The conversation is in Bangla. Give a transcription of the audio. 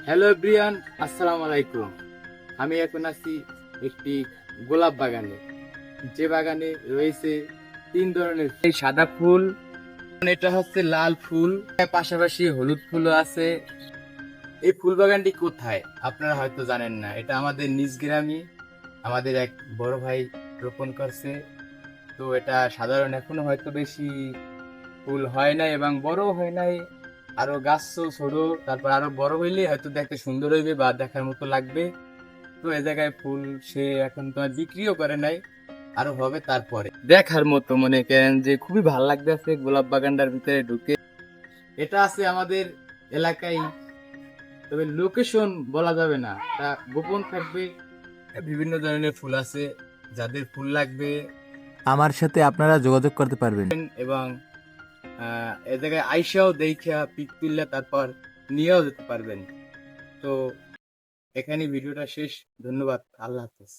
হ্যালো এভরিওয়ান, আসসালামু আলাইকুম। আমি এখন আছি একটি গোলাপ বাগানে, যে বাগানে রয়েছে তিন ধরনের এই সাদা ফুল, এটা হচ্ছে লাল ফুল, পাশাপাশি হলুদ ফুলও আছে। এই ফুল বাগানটি কোথায় আপনারা হয়তো জানেন না, এটা আমাদের নিজ গ্রামে আমাদের এক বড় ভাই রোপণ করছে। তো এটা সাধারণ এখনো হয়তো বেশি ফুল হয় নাই এবং বড় হয় নাই, আরো গাছ ছোট, তারপর আরো বড় হইলে হয়তো দেখতে সুন্দর হইবে বা দেখার মতো লাগবে। তো এ জায়গায় ফুল সে এখন তোমার বিক্রিও করে নাই, আরো হবে তারপরে দেখার মতো, মনে করেন যে খুবই ভালো লাগতেছে গোলাপ বাগানটার ভিতরে ঢুকে। এটা আছে আমাদের এলাকায়, তবে লোকেশন বলা যাবে না, তা গোপন থাকবে। বিভিন্ন ধরনের ফুল আছে, যাদের ফুল লাগবে আমার সাথে আপনারা যোগাযোগ করতে পারবেন। এবং এ জায়গায় আইসাও দেখা পিক তুললে তারপর নিয়েও যেতে পারবেন। তো এখানে ভিডিওটা শেষ। ধন্যবাদ, আল্লাহ হাফেজ।